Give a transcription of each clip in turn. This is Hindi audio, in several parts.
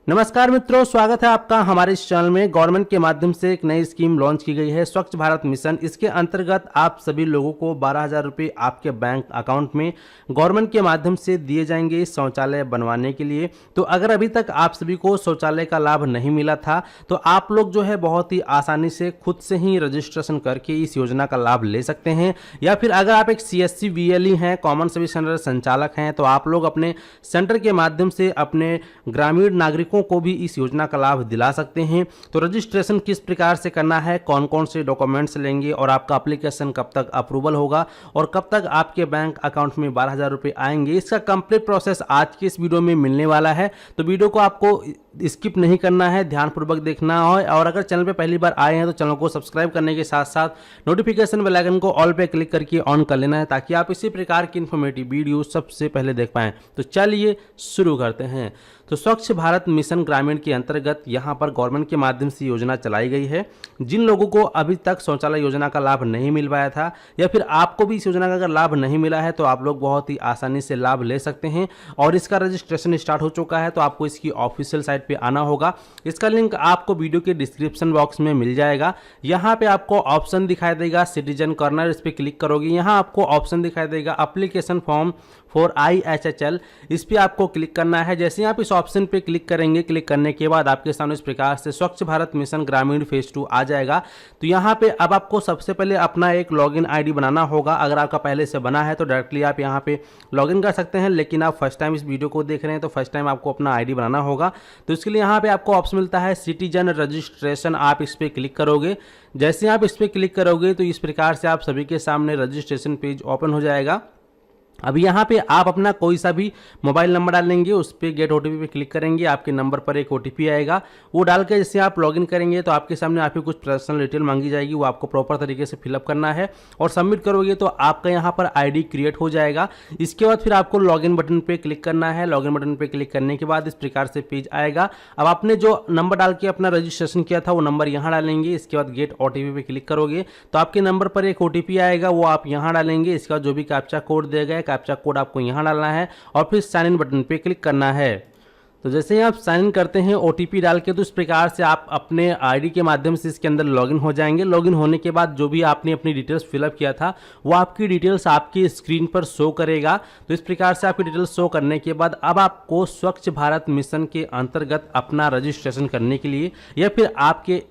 नमस्कार मित्रों, स्वागत है आपका हमारे इस चैनल में। गवर्नमेंट के माध्यम से एक नई स्कीम लॉन्च की गई है, स्वच्छ भारत मिशन। इसके अंतर्गत आप सभी लोगों को 12,000 रुपये आपके बैंक अकाउंट में गवर्नमेंट के माध्यम से दिए जाएंगे शौचालय बनवाने के लिए। तो अगर अभी तक आप सभी को शौचालय का लाभ नहीं मिला था तो आप लोग जो है बहुत ही आसानी से खुद से ही रजिस्ट्रेशन करके इस योजना का लाभ ले सकते हैं। या फिर अगर आप एक CSC VLE हैं, कॉमन सर्विस सेंटर संचालक हैं, तो आप लोग अपने सेंटर के माध्यम से अपने ग्रामीण नागरिकों को भी इस योजना का लाभ दिला सकते हैं। तो रजिस्ट्रेशन किस प्रकार से करना है, कौन कौन से डॉक्यूमेंट्स लेंगे और आपका एप्लीकेशन कब तक अप्रूवल होगा और कब तक आपके बैंक अकाउंट में 12,000 रुपये आएंगे, इसका कंप्लीट प्रोसेस आज के इस वीडियो में मिलने वाला है। तो वीडियो को आपको स्किप नहीं करना है, ध्यानपूर्वक देखना है। और अगर चैनल पे पहली बार आए हैं तो चैनल को सब्सक्राइब करने के साथ साथ नोटिफिकेशन बेल आइकन को ऑल पे क्लिक करके ऑन कर लेना है, ताकि आप इसी प्रकार की इन्फॉर्मेटिव वीडियो सबसे पहले देख पाएं। तो चलिए शुरू करते हैं। तो स्वच्छ भारत मिशन ग्रामीण के अंतर्गत यहाँ पर गवर्नमेंट के माध्यम से योजना चलाई गई है। जिन लोगों को अभी तक शौचालय योजना का लाभ नहीं मिल पाया था या फिर आपको भी इस योजना का अगर लाभ नहीं मिला है तो आप लोग बहुत ही आसानी से लाभ ले सकते हैं। और इसका रजिस्ट्रेशन स्टार्ट हो चुका है, तो आपको इसकी ऑफिशियल साइट पे आना होगा। इसका लिंक आपको वीडियो के डिस्क्रिप्शन बॉक्स में मिल जाएगा। यहाँ पे आपको ऑप्शन दिखाई देगा सिटीजन कॉर्नर, इस पर क्लिक करोगे। यहाँ आपको ऑप्शन दिखाई देगा एप्लीकेशन फॉर्म फॉर IHHL, इस पर आपको क्लिक करना है। जैसे आप इस ऑप्शन पे क्लिक करेंगे, क्लिक करने के बाद आपके सामने इस प्रकार से स्वच्छ भारत मिशन ग्रामीण फेज 2 आ जाएगा। तो यहाँ पे अब आपको सबसे पहले अपना एक लॉगिन ID बनाना होगा। अगर आपका पहले से बना है तो डायरेक्टली आप यहाँ पे लॉगिन कर सकते हैं, लेकिन आप फर्स्ट टाइम इस वीडियो को देख रहे हैं तो फर्स्ट टाइम आपको अपना ID बनाना होगा। तो इसके लिए यहाँ पे आपको ऑप्शन मिलता है सिटीजन रजिस्ट्रेशन, आप इस पर क्लिक करोगे। जैसे आप इस पर क्लिक करोगे तो इस प्रकार से आप सभी के सामने रजिस्ट्रेशन पेज ओपन हो जाएगा। अब यहाँ पे आप अपना कोई सा भी मोबाइल नंबर डालेंगे, उस पर गेट OTP पे क्लिक करेंगे, आपके नंबर पर एक OTP आएगा। वो डाल के जैसे आप लॉगिन करेंगे तो आपके सामने आपकी कुछ पर्सनल डिटेल मांगी जाएगी, वो आपको प्रॉपर तरीके से फिलअप करना है और सबमिट करोगे तो आपका यहाँ पर ID क्रिएट हो जाएगा। इसके बाद फिर आपको लॉगिन बटन पर क्लिक करना है। लॉगिन बटन पर क्लिक करने के बाद इस प्रकार से पेज आएगा। अब आपने जो नंबर डाल के अपना रजिस्ट्रेशन किया था वो नंबर यहाँ डालेंगे। इसके बाद गेट OTP पे क्लिक करोगे तो आपके नंबर पर एक OTP आएगा, वो आप यहाँ डालेंगे। इसके बाद जो भी कैप्चा कोड दिया गया है, कैप्चा कोड आपको यहां डालना है और फिर साइन इन बटन पे क्लिक करना है। तो जैसे ही आप साइन इन करते हैं OTP डाल के, तो इस प्रकार से आप अपने ID के माध्यम से इसके अंदर लॉगिन हो जाएंगे। लॉगिन होने के बाद जो भी आपने अपनी डिटेल्स फिलअप किया था वो आपकी डिटेल्स आपकी स्क्रीन पर शो करेगा। तो इस प्रकार से आपकी डिटेल्स शो करने के बाद अब आपको स्वच्छ भारत मिशन के अंतर्गत अपना रजिस्ट्रेशन करने के लिए या फिर आपके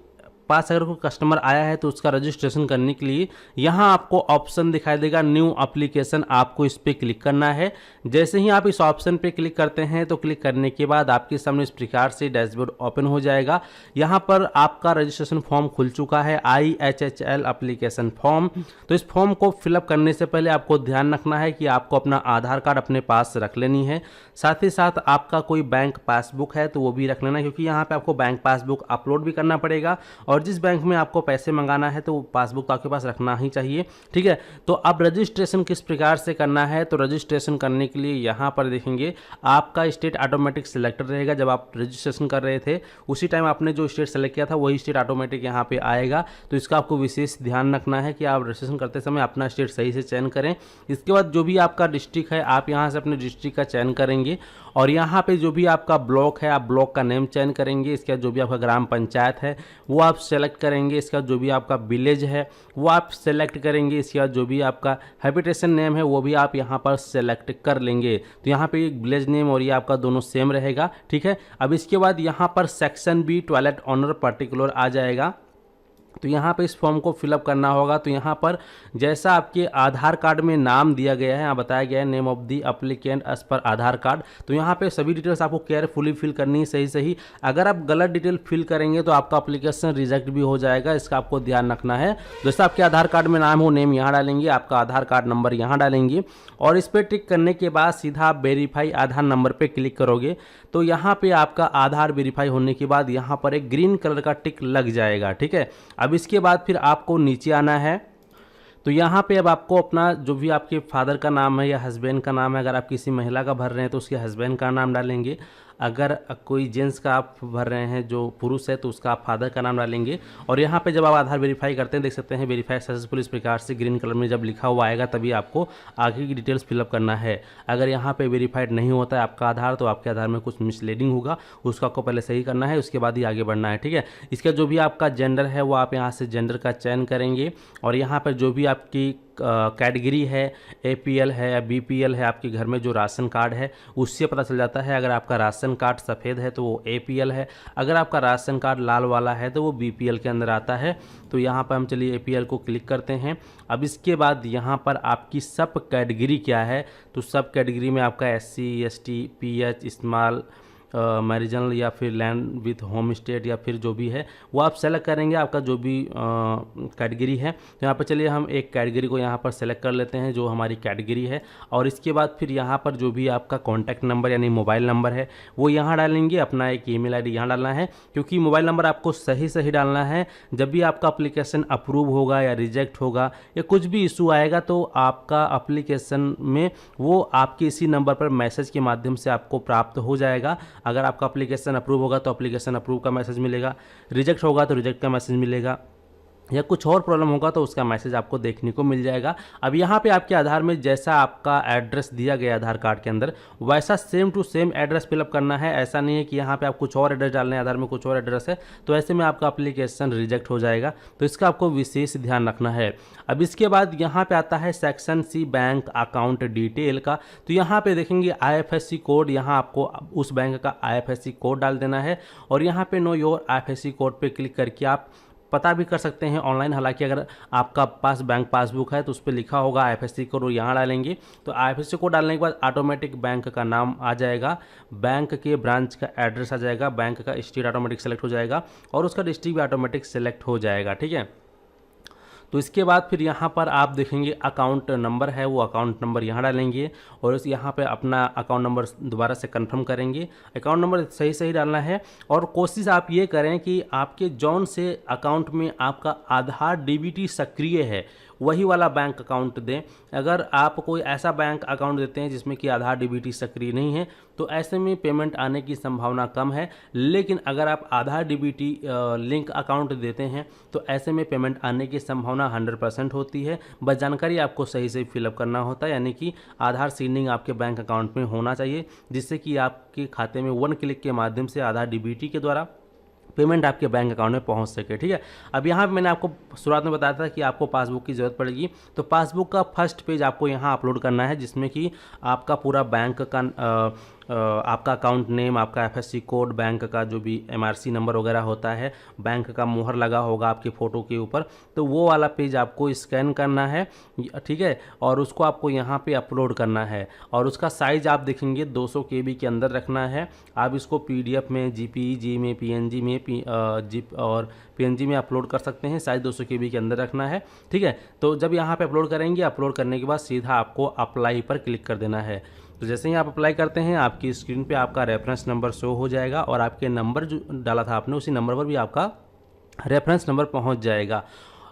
पास अगर कोई कस्टमर आया है तो उसका रजिस्ट्रेशन करने के लिए यहाँ आपको ऑप्शन दिखाई देगा न्यू एप्लीकेशन, आपको इस पर क्लिक करना है। जैसे ही आप इस ऑप्शन पे क्लिक करते हैं तो क्लिक करने के बाद आपके सामने इस प्रकार से डैशबोर्ड ओपन हो जाएगा। यहाँ पर आपका रजिस्ट्रेशन फॉर्म खुल चुका है, IHHL एप्लीकेशन फॉर्म। तो इस फॉर्म को फिलअप करने से पहले आपको ध्यान रखना है कि आपको अपना आधार कार्ड अपने पास रख लेनी है। साथ ही साथ आपका कोई बैंक पासबुक है तो वो भी रख लेना, क्योंकि यहाँ पे आपको बैंक पासबुक अपलोड भी करना पड़ेगा और जिस बैंक में आपको पैसे मंगाना है तो वो पासबुक तो आपके पास रखना ही चाहिए। ठीक है, तो अब रजिस्ट्रेशन किस प्रकार से करना है, तो रजिस्ट्रेशन करने के लिए यहाँ पर देखेंगे आपका स्टेट ऑटोमेटिक सिलेक्टेड रहेगा। जब आप रजिस्ट्रेशन कर रहे थे उसी टाइम आपने जो स्टेट सेलेक्ट किया था वही स्टेट ऑटोमेटिक यहाँ पे आएगा। तो इसका आपको विशेष ध्यान रखना है कि आप रजिस्ट्रेशन करते समय अपना स्टेट सही से चयन करें। इसके बाद जो भी आपका डिस्ट्रिक्ट है आप यहाँ से अपने डिस्ट्रिक्ट का चयन करेंगे और यहाँ पे जो भी आपका ब्लॉक है आप ब्लॉक का नेम चयन करेंगे। इसके बाद जो भी आपका ग्राम पंचायत है वो आप सेलेक्ट करेंगे। इसके बाद जो भी आपका विलेज है वो आप सेलेक्ट करेंगे। इसके बाद जो भी आपका हैबिटेशन नेम है वो भी आप यहाँ पर सेलेक्ट कर लेंगे। तो यहाँ पे विलेज नेम और ये आपका दोनों सेम रहेगा। ठीक है, अब इसके बाद यहाँ पर section B toilet owner particular आ जाएगा। तो यहाँ पे इस फॉर्म को फिलअप करना होगा। तो यहाँ पर जैसा आपके आधार कार्ड में नाम दिया गया है, यहाँ बताया गया है name of the applicant as per Aadhaar card, तो यहाँ पे सभी डिटेल्स आपको केयरफुली फिल करनी है सही सही। अगर आप गलत डिटेल फिल करेंगे तो आपका एप्लीकेशन रिजेक्ट भी हो जाएगा, इसका आपको ध्यान रखना है। जैसा आपके आधार कार्ड में नाम हो नेम यहाँ डालेंगे, आपका आधार कार्ड नंबर यहाँ डालेंगे और इस पर टिक करने के बाद सीधा आप वेरीफाई आधार नंबर पर क्लिक करोगे तो यहाँ पे आपका आधार वेरीफाई होने के बाद यहाँ पर एक ग्रीन कलर का टिक लग जाएगा। ठीक है, अब इसके बाद फिर आपको नीचे आना है। तो यहाँ पे अब आपको अपना जो भी आपके फादर का नाम है या हस्बैंड का नाम है, अगर आप किसी महिला का भर रहे हैं तो उसके हस्बैंड का नाम डालेंगे। अगर कोई जेंट्स का आप भर रहे हैं जो पुरुष है तो उसका आप फादर का नाम डालेंगे। और यहाँ पे जब आप आधार वेरीफाई करते हैं देख सकते हैं वेरीफाई सक्सेसफुल इस प्रकार से ग्रीन कलर में जब लिखा हुआ आएगा तभी आपको आगे की डिटेल्स फिलअप करना है। अगर यहाँ पे वेरीफाइड नहीं होता है आपका आधार तो आपके आधार में कुछ मिसलीडिंग होगा, उसको आपको पहले सही करना है, उसके बाद ही आगे बढ़ना है। ठीक है, इसका जो भी आपका जेंडर है वो आप यहाँ से जेंडर का चयन करेंगे और यहाँ पर जो भी आपकी कैटेगरी है, APL है या BPL है, आपके घर में जो राशन कार्ड है उससे पता चल जाता है। अगर आपका राशन कार्ड सफ़ेद है तो वो APL है, अगर आपका राशन कार्ड लाल वाला है तो वो BPL के अंदर आता है। तो यहाँ पर हम चलिए APL को क्लिक करते हैं। अब इसके बाद यहाँ पर आपकी सब कैटेगरी क्या है, तो सब कैटेगरी में आपका SC ST PH स्मॉल मैरिजनल या फिर लैंड विथ होम स्टेट या फिर जो भी है वो आप सेलेक्ट करेंगे, आपका जो भी कैटेगरी है। तो यहाँ पर चलिए हम एक कैटेगरी को यहाँ पर सेलेक्ट कर लेते हैं जो हमारी कैटेगरी है। और इसके बाद फिर यहाँ पर जो भी आपका कॉन्टैक्ट नंबर यानी मोबाइल नंबर है वो यहाँ डालेंगे, अपना एक ईमेल ID यहाँ डालना है, क्योंकि मोबाइल नंबर आपको सही डालना है। जब भी आपका अप्लीकेशन अप्रूव होगा या रिजेक्ट होगा या कुछ भी इशू आएगा तो आपका अप्लीकेशन में वो आपके इसी नंबर पर मैसेज के माध्यम से आपको प्राप्त हो जाएगा। अगर आपका एप्लीकेशन अप्रूव होगा तो एप्लीकेशन अप्रूव का मैसेज मिलेगा, रिजेक्ट होगा तो रिजेक्ट का मैसेज मिलेगा, या कुछ और प्रॉब्लम होगा तो उसका मैसेज आपको देखने को मिल जाएगा। अब यहाँ पे आपके आधार में जैसा आपका एड्रेस दिया गया आधार कार्ड के अंदर वैसा same to same address fill up करना है। ऐसा नहीं है कि यहाँ पे आप कुछ और एड्रेस डाल रहे हैं, आधार में कुछ और एड्रेस है तो ऐसे में आपका एप्लीकेशन रिजेक्ट हो जाएगा। तो इसका आपको विशेष ध्यान रखना है। अब इसके बाद यहाँ पे आता है section C bank account detail का। तो यहाँ पे देखेंगे IFSC कोड, यहाँ आपको उस बैंक का IFSC कोड डाल देना है और यहाँ पे नो योर IFSC कोड पे क्लिक करके आप पता भी कर सकते हैं ऑनलाइन। हालांकि अगर आपका पास बैंक पासबुक है तो उस पर लिखा होगा IFSC कोड, यहाँ डालेंगे तो IFSC कोड डालने के बाद ऑटोमेटिक बैंक का नाम आ जाएगा, बैंक के ब्रांच का एड्रेस आ जाएगा, बैंक का स्टेट ऑटोमेटिक सेलेक्ट हो जाएगा और उसका डिस्ट्रिक्ट भी ऑटोमेटिक सेलेक्ट हो जाएगा। ठीक है, तो इसके बाद फिर यहाँ पर आप देखेंगे अकाउंट नंबर है, वो अकाउंट नंबर यहाँ डालेंगे और इस यहाँ पे अपना अकाउंट नंबर दोबारा से कंफर्म करेंगे। अकाउंट नंबर सही डालना है और कोशिश आप ये करें कि आपके जौन से अकाउंट में आपका आधार DBT सक्रिय है वही वाला बैंक अकाउंट दें। अगर आप कोई ऐसा बैंक अकाउंट देते हैं जिसमें कि आधार DBT सक्रिय नहीं है तो ऐसे में पेमेंट आने की संभावना कम है, लेकिन अगर आप आधार DBT लिंक अकाउंट देते हैं तो ऐसे में पेमेंट आने की संभावना 100% होती है। बस जानकारी आपको सही फिलअप करना होता है, यानी कि आधार सीडिंग आपके बैंक अकाउंट में होना चाहिए जिससे कि आपके खाते में 1 क्लिक के माध्यम से आधार DBT के द्वारा पेमेंट आपके बैंक अकाउंट में पहुंच सके। ठीक है, अब यहाँ पे मैंने आपको शुरुआत में बताया था कि आपको पासबुक की ज़रूरत पड़ेगी, तो पासबुक का फर्स्ट पेज आपको यहाँ अपलोड करना है जिसमें कि आपका पूरा बैंक का आपका अकाउंट नेम, आपका IFSC कोड, बैंक का जो भी MRC नंबर वगैरह होता है, बैंक का मुहर लगा होगा आपके फ़ोटो के ऊपर, तो वो वाला पेज आपको स्कैन करना है। ठीक है, और उसको आपको यहाँ पे अपलोड करना है और उसका साइज़ आप देखेंगे 200 KB के अंदर रखना है। आप इसको PDF में, JPEG में, PNG में, जिप और PNG में अपलोड कर सकते हैं। साइज़ 200 KB के अंदर रखना है। ठीक है, तो जब यहाँ पे अपलोड करेंगे, अपलोड करने के बाद सीधा आपको अप्लाई पर क्लिक कर देना है। तो जैसे ही आप अप्लाई करते हैं आपकी स्क्रीन पे आपका रेफरेंस नंबर शो हो जाएगा और आपके नंबर जो डाला था आपने उसी नंबर पर भी आपका रेफरेंस नंबर पहुंच जाएगा।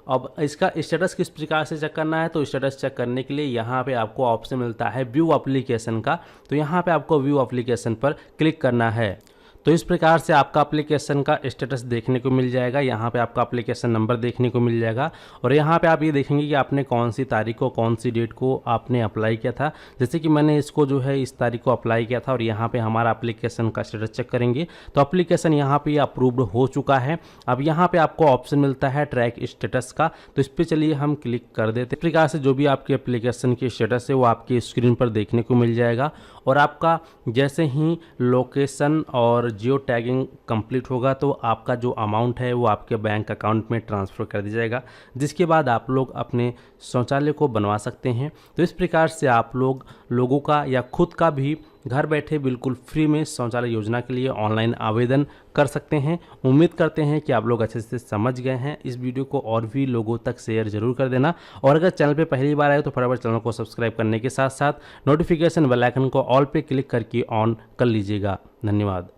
अब इसका स्टेटस किस प्रकार से चेक करना है, तो स्टेटस चेक करने के लिए यहाँ पे आपको ऑप्शन मिलता है व्यू एप्लीकेशन का। तो यहाँ पे आपको व्यू एप्लीकेशन पर क्लिक करना है। तो इस प्रकार से आपका एप्लीकेशन का स्टेटस देखने को मिल जाएगा। यहाँ पे आपका एप्लीकेशन नंबर देखने को मिल जाएगा और यहाँ पे आप ये देखेंगे कि आपने कौन सी तारीख को, कौन सी डेट को आपने अप्लाई किया था। जैसे कि मैंने इसको जो है इस तारीख को अप्लाई किया था और यहाँ पे हमारा एप्लीकेशन का स्टेटस चेक करेंगे तो एप्लीकेशन यहाँ पे अप्रूव्ड हो चुका है। अब यहाँ पे आपको ऑप्शन मिलता है ट्रैक स्टेटस का, तो इस पर चलिए हम क्लिक कर देते हैं। इस प्रकार से जो भी आपके एप्लीकेशन की स्टेटस है वो आपकी स्क्रीन पर देखने को मिल जाएगा और आपका जैसे ही लोकेशन और जियो टैगिंग कंप्लीट होगा तो आपका जो अमाउंट है वो आपके बैंक अकाउंट में ट्रांसफ़र कर दिया जाएगा, जिसके बाद आप लोग अपने शौचालय को बनवा सकते हैं। तो इस प्रकार से आप लोगों का या खुद का भी घर बैठे बिल्कुल फ्री में शौचालय योजना के लिए ऑनलाइन आवेदन कर सकते हैं। उम्मीद करते हैं कि आप लोग अच्छे से समझ गए हैं। इस वीडियो को और भी लोगों तक शेयर जरूर कर देना और अगर चैनल पे पहली बार आए तो फटाफट चैनल को सब्सक्राइब करने के साथ साथ नोटिफिकेशन बेल आइकन को ऑल पे क्लिक करके ऑन कर लीजिएगा। धन्यवाद।